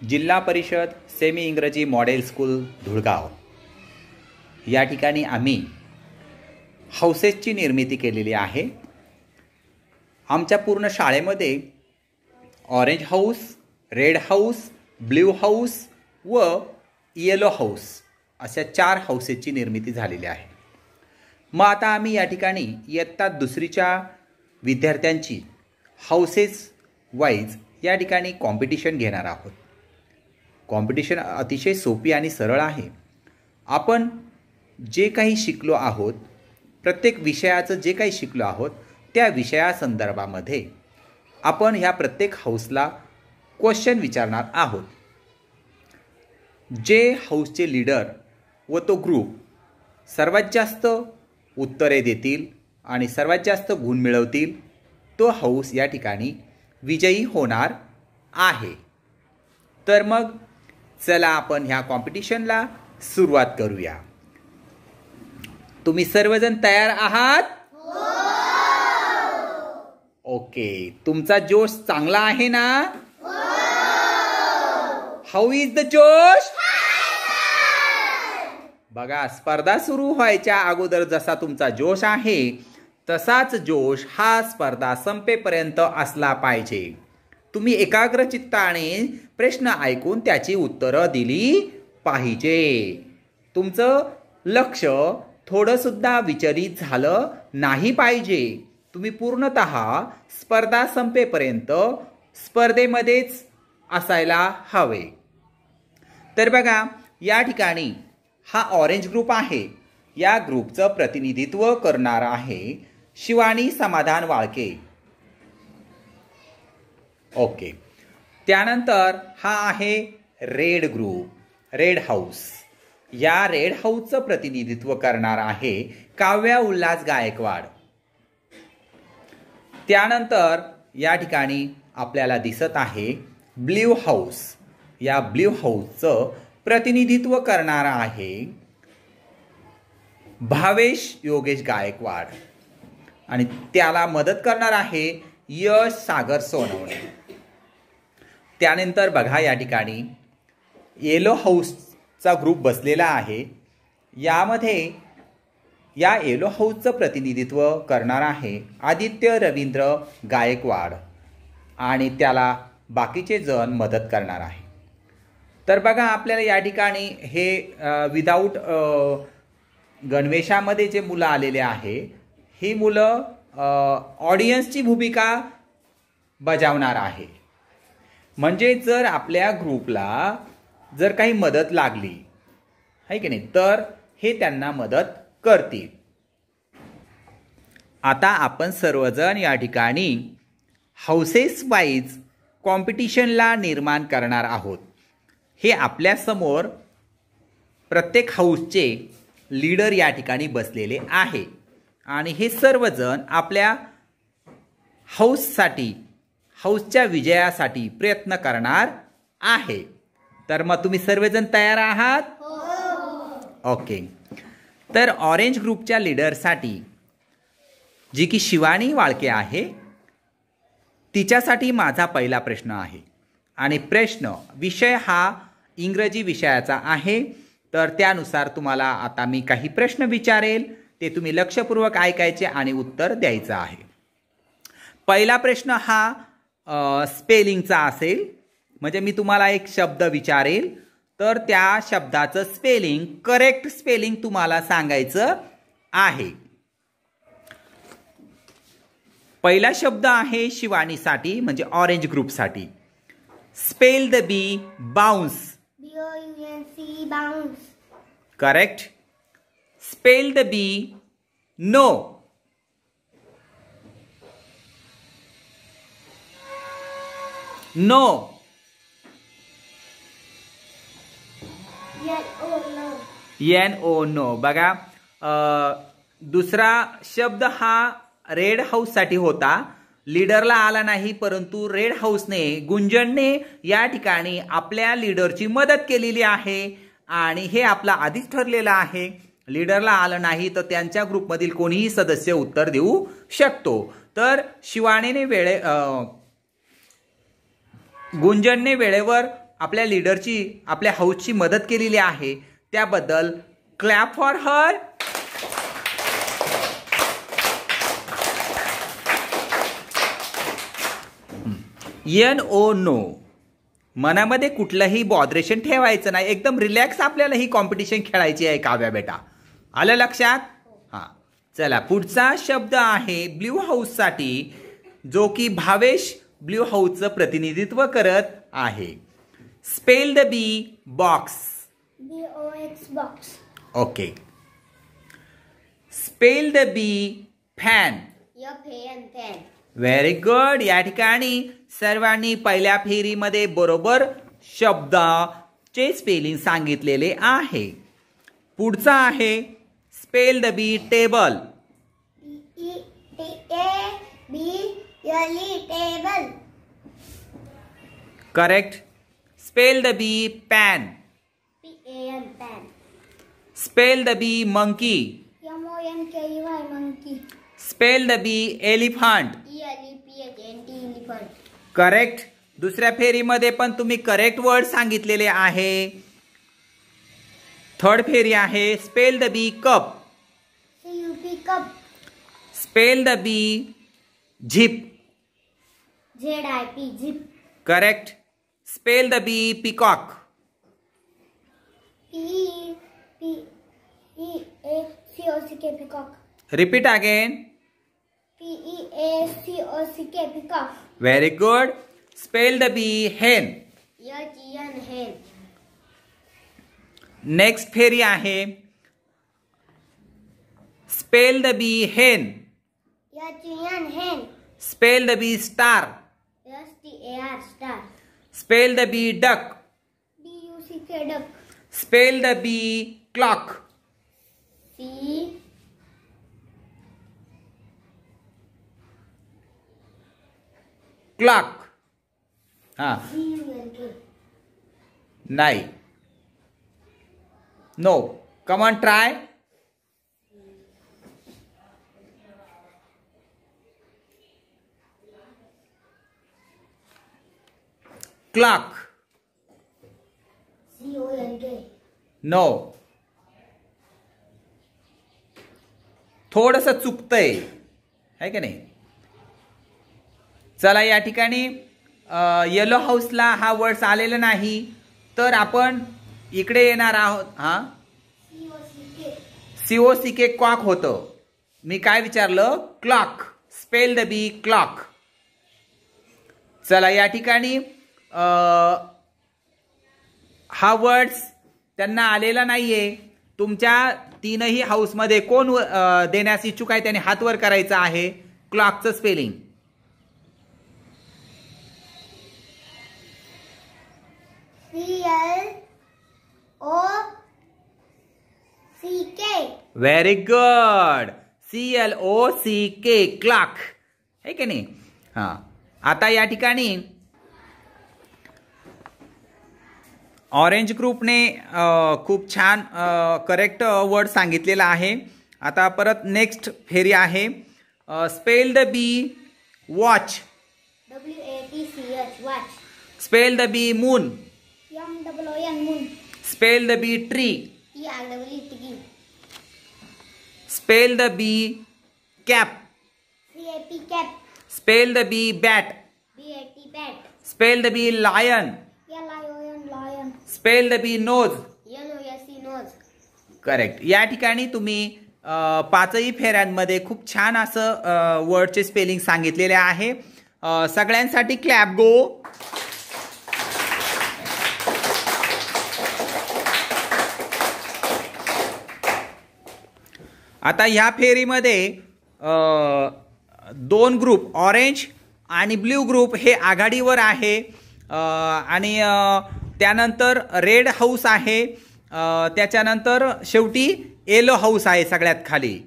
जिल्हा परिषद सेमी इंग्रजी मॉडेल स्कूल धुळगाव या ठिकाणी आम्ही हाऊसेसची निर्मिती केलेली आहे। आमच्या पूर्ण शाळेमध्ये orange house, red house, blue house व येलो हाऊस अशा 4 हाऊसेसची निर्मिती झालेली आहे। मग आता आम्ही या ठिकाणी इयत्ता दुसरीच्या विद्यार्थ्यांची हाऊसेस वाईज या ठिकाणी कॉम्पिटिशन घेणार आहोत। कॉम्पिटिशन अतिशय सोपी आणि सरळ आहे। आपण जे काही शिकलो आहोत, प्रत्येक विषयाचं जे काही शिकलो आहोत त्या विषयासंदर्भामध्ये आपण ह्या प्रत्येक हाऊसला क्वेश्चन विचारणार आहोत। जे हाऊसचे लीडर व तो ग्रुप सर्वात जास्त उत्तरे देतील आणि सर्वात जास्त गुण मिळवतील तो हाऊस या ठिकाणी विजयी होणार आहे। तर मग चला आपण ह्या कॉम्पिटिशनला सुरुवात करूया। तुम्ही सर्वजण तयार आहात? ओके, तुमचा जोश चांगला आहे ना? हाऊ इज द जोश? बघा, स्पर्धा सुरू व्हायच्या अगोदर जसा तुमचा जोश आहे तसाच जोश हा स्पर्धा संपेपर्यंत असला पाहिजे। तुम्ही एकाग्रचित्ताने प्रश्न ऐकून त्याची उत्तरं दिली पाहिजे। तुमचं लक्ष थोडं सुद्धा विचलित झालं नाही पाहिजे। तुम्ही पूर्णतः स्पर्धा संपेपर्यंत स्पर्धेमध्येच असायला हवे। तर बघा, या ठिकाणी हा ऑरेंज ग्रुप आहे। या ग्रुपचं प्रतिनिधित्व करणार आहे शिवानी समाधान वाळके। ओके, त्यानंतर हा आहे रेड ग्रुप, रेड हाऊस। या रेड हाऊसचं प्रतिनिधित्व करणार आहे काव्या उल्हास गायकवाड। त्यानंतर या ठिकाणी आपल्याला दिसत आहे ब्ल्यू हाऊस। या ब्ल्यू हाऊसचं प्रतिनिधित्व करणार आहे भावेश योगेश गायकवाड आणि त्याला मदत करणार आहे यश सागर सोनवणे। त्यानंतर बघा, या ठिकाणी येलो हाऊसचा ग्रुप बसलेला आहे। यामध्ये या येलो हाऊसचं प्रतिनिधित्व करणार आहे आदित्य रवींद्र गायकवाड आणि त्याला बाकीचे जण मदत करणार आहे। तर बघा, आपल्याला या ठिकाणी हे विदाऊट गणवेशामध्ये जे मुलं आलेले आहे, ही मुलं ऑडियन्सची भूमिका बजावणार आहे। म्हणजे जर आपल्या ग्रुपला जर काही मदत लागली आहे की नाही, तर हे त्यांना मदत करतील। आता आपण सर्वजण या ठिकाणी हाऊसेस वाईज कॉम्पिटिशनला निर्माण करणार आहोत। हे आपल्या समोर प्रत्येक हाऊसचे लीडर या ठिकाणी बसलेले आहे आणि हे सर्वजण आपल्या हाऊससाठी, हाऊसच्या विजयासाठी प्रयत्न करणार आहे। तर मग तुम्ही सर्वजण तयार आहात? ओके, तर ऑरेंज ग्रुपच्या लीडरसाठी जी की शिवानी वाळके आहे, तिच्यासाठी माझा पहिला प्रश्न आहे आणि विषय हा इंग्रजी विषयाचा आहे। तर त्यानुसार तुम्हाला आता मी काही प्रश्न विचारेल, ते तुम्ही लक्षपूर्वक ऐकायचे आणि उत्तर द्यायचं आहे। पहिला प्रश्न हा स्पेलिंगचा असेल। म्हणजे मी तुम्हाला एक शब्द विचारेल, तर त्या शब्दाचं स्पेलिंग, करेक्ट स्पेलिंग तुम्हाला सांगायचं आहे। पहिला शब्द आहे शिवानीसाठी, म्हणजे ऑरेंज ग्रुपसाठी। Spell the bee, bounce. B-O-U-N-C, bounce. Correct. Spell the bee, no. No. N-O, no. बघा, दुसरा शब्द हा रेड हाऊस साठी होता, लीडरला आला नाही, परंतु रेड हाऊसने, गुंजनने या ठिकाणी आपल्या लीडरची मदत केलेली आहे आणि हे आपला आधीच ठरलेला आहे। लीडरला आलं नाही तर त्यांच्या ग्रुपमधील कोणीही सदस्य उत्तर देऊ शकतो। तर शिवानीने गुंजनने वेळेवर आपल्या लीडरची, आपल्या हाऊसची मदत केलेली आहे त्याबद्दल क्लॅप फॉर हर. नो, मनामध्ये कुठलंही बॉदरेशन ठेवायचं नाही, एकदम रिलॅक्स आपल्याला ही कॉम्पिटिशन खेळायची आहे काव्या बेटा. आलं लक्षात? हां, चला पुढचा शब्द आहे ब्ल्यू हाऊससाठी, जो की भावेश ब्ल्यू हाऊसचं प्रतिनिधित्व करत आहे. Spell the B box. BOX box. Okay. Spell the B fan. FAN. Very good. या ठिकाणी सर्वांनी पहिल्या फेरीमध्ये बरोबर शब्दाचे स्पेलिंग सांगितलेले आहे. पुढचा आहे spell the B table. TABLE table. Correct. Spell the B pan. PAN pan. Spell the B monkey. MONKEY monkey. Spell the B elephant. ELEPHANT elephant. Correct. दुसऱ्या फेरीमध्ये पण तुम्ही करेक्ट वर्ड सांगितलेले आहे. थर्ड फेरी आहे spell the bee cup. CUP cup. Spell the bee zip. ZIP zip. Correct. Spell the bee peacock. PEACOCK peacock. Repeat again. PEACOCK peacock. Very good. Spell the bee hen. HEN हेन. Next फेरी आहे spell the bee hen. HEN hen. Spell the bee star. STAR star. Spell the bee duck. DUCK duck. Spell the bee clock. Clock. हा, CULK. नाही. No, come on try. Clock. CONK. No, थोडस चुकतंय है की नाही. चला या ठिकाणी येलो हाऊसला हा वर्ड्स आलेला नाही, तर आपण इकडे येणार आहोत. हा, COCK क्लॉक होतं. मी काय विचारलं? Clock. Spell the bee clock. चला या ठिकाणी हा वर्ड्स त्यांना आलेला नाहीये. तुमच्या तीनही हाऊसमध्ये कोण देण्यास इच्छुक आहे त्याने हात वर करायचा आहे. क्लॉकचं spelling. CLOCK. Very good. CLOCK clock है की नाही. हा, आता या ठिकाणी ऑरेंज ग्रुपने खूप छान करेक्ट वर्ड सांगितलेला आहे. आता परत नेक्स्ट फेरी आहे spell the bee watch. WATCH watch. Spell the bee moon. MOON moon. Spell the bee tree. TREE. Spell the bee cap. CAP cap. Spell the bee bat. BAT bat. Spell the bee lion. LION lion. Spell the bee nose. NOSE nose. Correct. या ठिकाणी तुम्ही पाचही फेऱ्यांमध्ये खूप छान असं वर्डचे spelling सांगितलेले आहे. सगळ्यांसाठी क्लॅप गो. आता ह्या फेरीमध्ये दोन ग्रुप ऑरेंज आणि ब्ल्यू ग्रुप हे आघाडीवर आहे आणि त्यानंतर रेड हाऊस आहे, त्याच्यानंतर शेवटी येलो हाऊस आहे सगळ्यात खाली.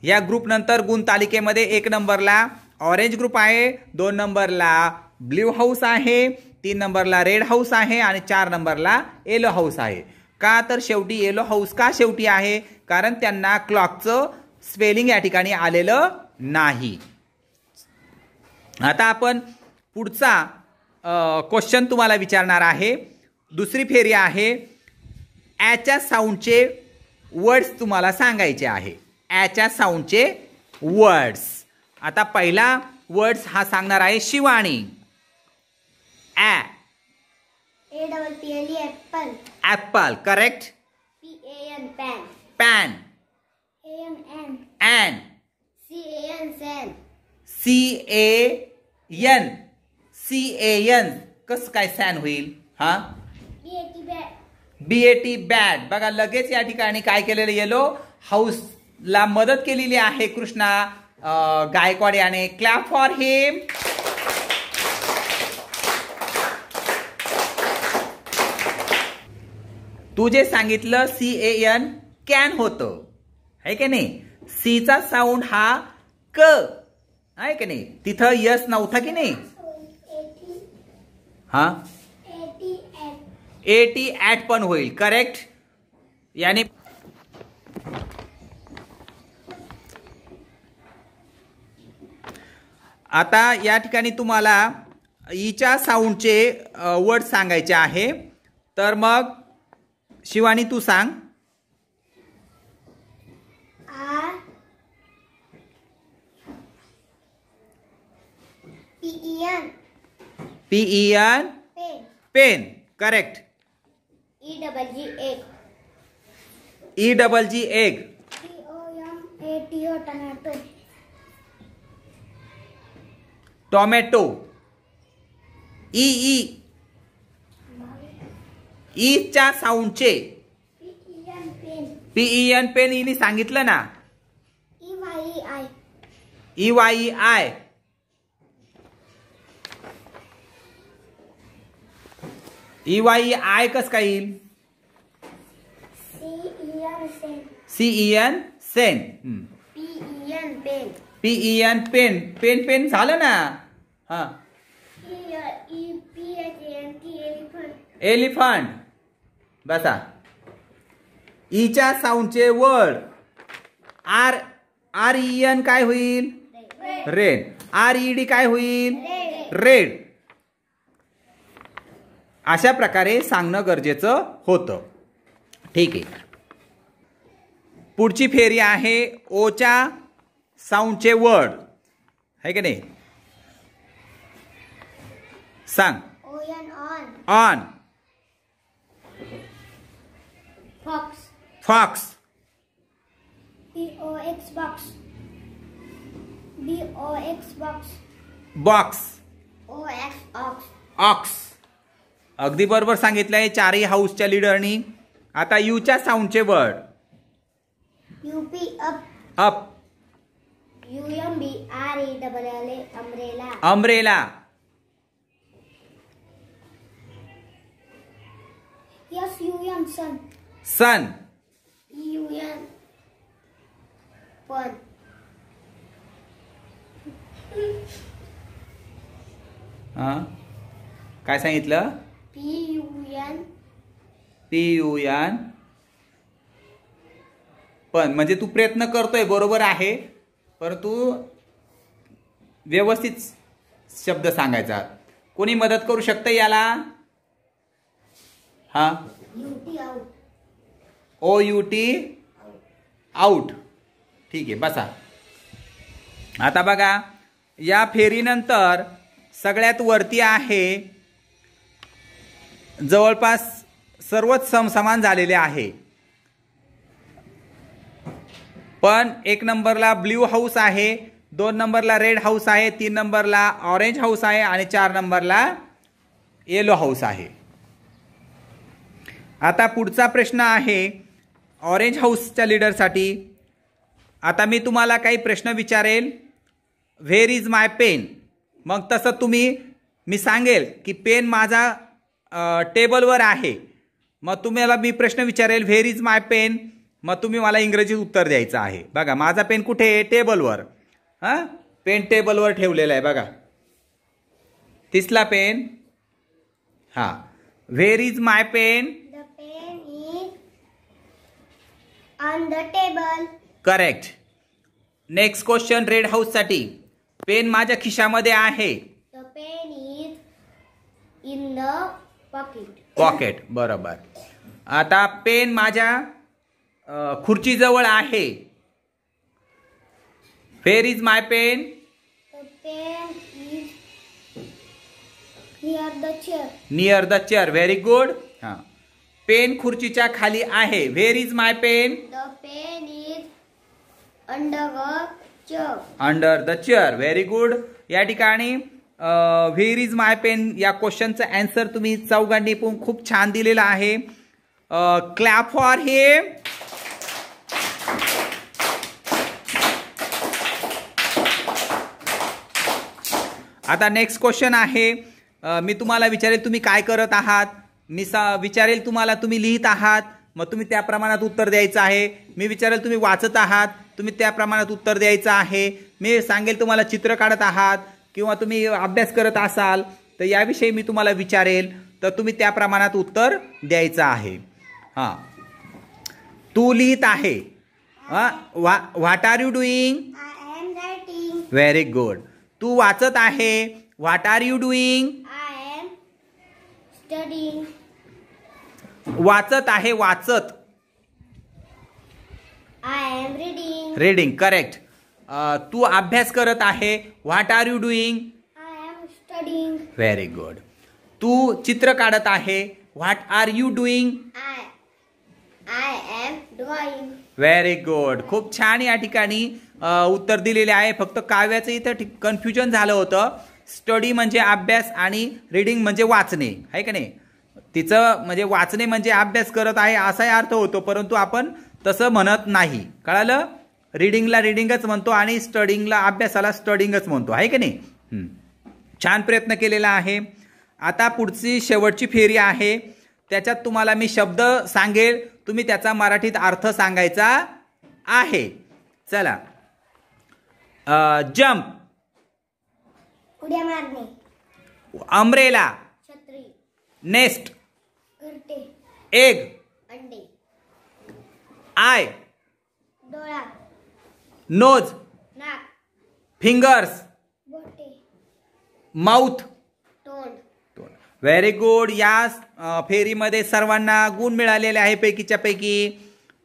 या ग्रुप नंतर गुण तालिकेमध्ये 1 नंबरला ऑरेंज ग्रुप आहे, 2 नंबरला ब्ल्यू हाऊस आहे, 3 नंबरला रेड हाऊस आहे आणि 4 नंबरला येलो हाऊस आहे. का तर शेवटी येलो हाऊस का शेवटी आहे, कारण त्यांना क्लॉकचं स्पेलिंग या ठिकाणी आलेलं नाही. आता आपण पुढचा क्वेश्चन तुम्हाला विचारणार आहे. दुसरी फेरी आहे ॲच्या साऊंडचे वर्ड्स तुम्हाला सांगायचे आहे. ॲच्या साऊंडचे वर्ड्स. आता पहिला वर्ड्स हा सांगणार आहे शिवानी. ॲ. APPLE apple. Apple correct. PAN pan. Pan. AN an. CAN सॅन. CAN कसं काय सॅन होईल? हा BAT बॅट. BAT bat. बघा लगेच या ठिकाणी काय केलेलं येलो हाऊसला मदत केलेली आहे कृष्णा गायकवाड याने. क्लॅप फॉर हिम. तू जे सांगितलं CAN कॅन होतं आहे की नाही. सीचा साऊंड हा क आहे की नाही. तिथं यस नव्हता की नाही. हा AT ॲट पण होईल करेक्ट. याने आता या ठिकाणी तुम्हाला ईच्या साऊंडचे वर्ड सांगायचे आहे. तर मग शिवानी तू सांग. PEN pen correct. EGG egg. TOMATO tomato. Tomato. ईच्या साऊंडचे PEN पेन हिने सांगितलं ना. EYEI. EYEI कस काय येईल? CEN सेन. PEN pen. पेन झालं ना. हा एलिफंट. बसा. ईच्या साऊंडचे वर्ड REN काय होईल? रेड. RED काय होईल? रेड. अशा प्रकारे सांगणं गरजेचं होतं. ठीक आहे. पुढची फेरी आहे ओच्या साऊंडचे वर्ड आहे की नाही. सांग. ऑन. फॉक्स. बॉक्स. ऑक्स. अगदी बरोबर सांगितलंय चारही हाऊसच्या लीडरनी. आता यूच्या साऊंडचे वर्ड. अप. अम्ब्रेला. सन. काय सांगितलं? PUN पण. म्हणजे तू प्रयत्न करतोय बरोबर आहे परंतु व्यवस्थित शब्द सांगायचा. कोणी मदत करू शकतं याला? हा OUT आउट. ठीक आहे बसा. आता बघा या फेरीनंतर सगळ्यात वरती आहे जवळपास सर्वच समसमान झालेले आहे. पण 1 नंबरला ब्ल्यू हाऊस आहे, 2 नंबरला रेड हाऊस आहे, 3 नंबरला ऑरेंज हाऊस आहे आणि 4 नंबरला येलो हाऊस आहे. आता पुढचा प्रश्न आहे ऑरेंज हाऊसच्या लीडरसाठी. आता मी तुम्हाला काही प्रश्न विचारेल. Where is my pen. मग तसं मी सांगेल की पेन माझा टेबलवर आहे. मग तुम्हाला मी प्रश्न विचारेल व्हेअर इज माय पेन. मग तुम्ही मला इंग्रजीत उत्तर द्यायचं आहे. बघा माझा पेन कुठे आहे? टेबलवर. हां पेन टेबलवर ठेवलेला आहे बघा. दिसला पेन? हां. Where is my pen. The pen is on the table. Correct. Next question red house साठी. पेन माझ्या खिशामध्ये आहे. The pen is in the pocket. Pocket, बरोबर. आता पेन माझ्या खुर्चीजवळ आहे. Where is my pen? The pen is near the chair. Near the chair. Very good. हां, पेन खुर्चीच्या खाली आहे. Where is my pen? The pen is under the chair. Under the chair. Very good. या ठिकाणी where is my pen या क्वेश्चनचा answer तुम्ही चौघांनी पण खूप छान दिलेला आहे. क्लॅप फॉर हिम. आता नेक्स्ट क्वेश्चन आहे. मी तुम्हाला विचारेल तुम्ही काय करत आहात. मी विचारेल तुम्हाला तुम्ही लिहित आहात, मग तुम्ही त्या प्रमाणात उत्तर द्यायचं आहे. मी विचारेल तुम्ही वाचत आहात, तुम्ही त्या प्रमाणात उत्तर द्यायचं आहे. मी सांगेल तुम्हाला चित्र काढत आहात किंवा तुम्ही अभ्यास करत असाल तर याविषयी मी तुम्हाला विचारेल, तर तुम्ही त्या प्रमाणात उत्तर द्यायचं आहे. हां, तू लिहित आहे. What are you doing? I am writing. Very good. तू वाचत आहे. What are you doing? I am studying. वाचत आहे. वाचत. I am reading. Reading. Correct. तू अभ्यास करत आहे. What are you doing? I am studying. Very good. तू चित्र काढत आहे. What are you doing? I am drawing. Very good. खूप छान या ठिकाणी उत्तर दिलेले आहे. फक्त काव्याचं इथं कन्फ्युजन झालं होतं. स्टडी म्हणजे अभ्यास आणि रीडिंग म्हणजे वाचणे, आहे का नाही. तिचं म्हणजे वाचणे म्हणजे अभ्यास करत आहे असाही अर्थ होतो, परंतु आपण तसं म्हणत नाही. कळालं. रीडिंगला रीडिंगच म्हणतो आणि स्टडिंगला अभ्यासाला स्टडिंगच म्हणतो, आहे का नाही. छान प्रयत्न केलेला आहे. आता पुढची शेवटची फेरी आहे. त्याच्यात तुम्हाला मी शब्द सांगेल, तुम्ही त्याचा मराठीत अर्थ सांगायचा आहे. चला. जंप. उड्या मारणे. अम्ब्रेला. छत्री. नेस्ट. घरटे. एग. अंडे. आय. डोळा. नोज. नाक. फिंगर्स. बोटे. माउथ. तोंड. Very good. या फेरीमध्ये सर्वांना गुण मिळालेले आहे पैकीच्या पैकी.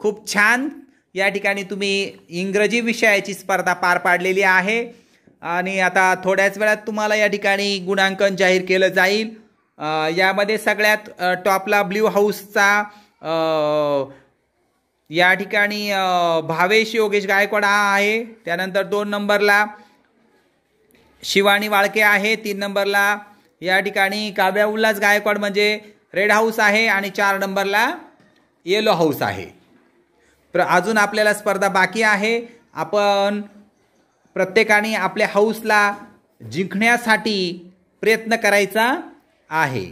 खूप छान या ठिकाणी तुम्ही इंग्रजी विषयाची स्पर्धा पार पाडलेली आहे आणि आता थोड्याच वेळात तुम्हाला या ठिकाणी गुणांकन जाहीर केलं जाईल. यामध्ये सगळ्यात टॉपला ब्ल्यू हाऊसचा या ठिकाणी भावेश योगेश गायकवाड आहे. त्यानंतर 2 नंबरला शिवानी वाळके आहे. 3 नंबरला या ठिकाणी काव्या उल्हास गायकवाड म्हणजे रेड हाऊस आहे आणि 4 नंबरला येलो हाऊस आहे. अजून आपल्याला स्पर्धा बाकी आहे. आपण प्रत्येकाने आपल्या हाऊसला जिंकण्यासाठी प्रयत्न करायचा आहे.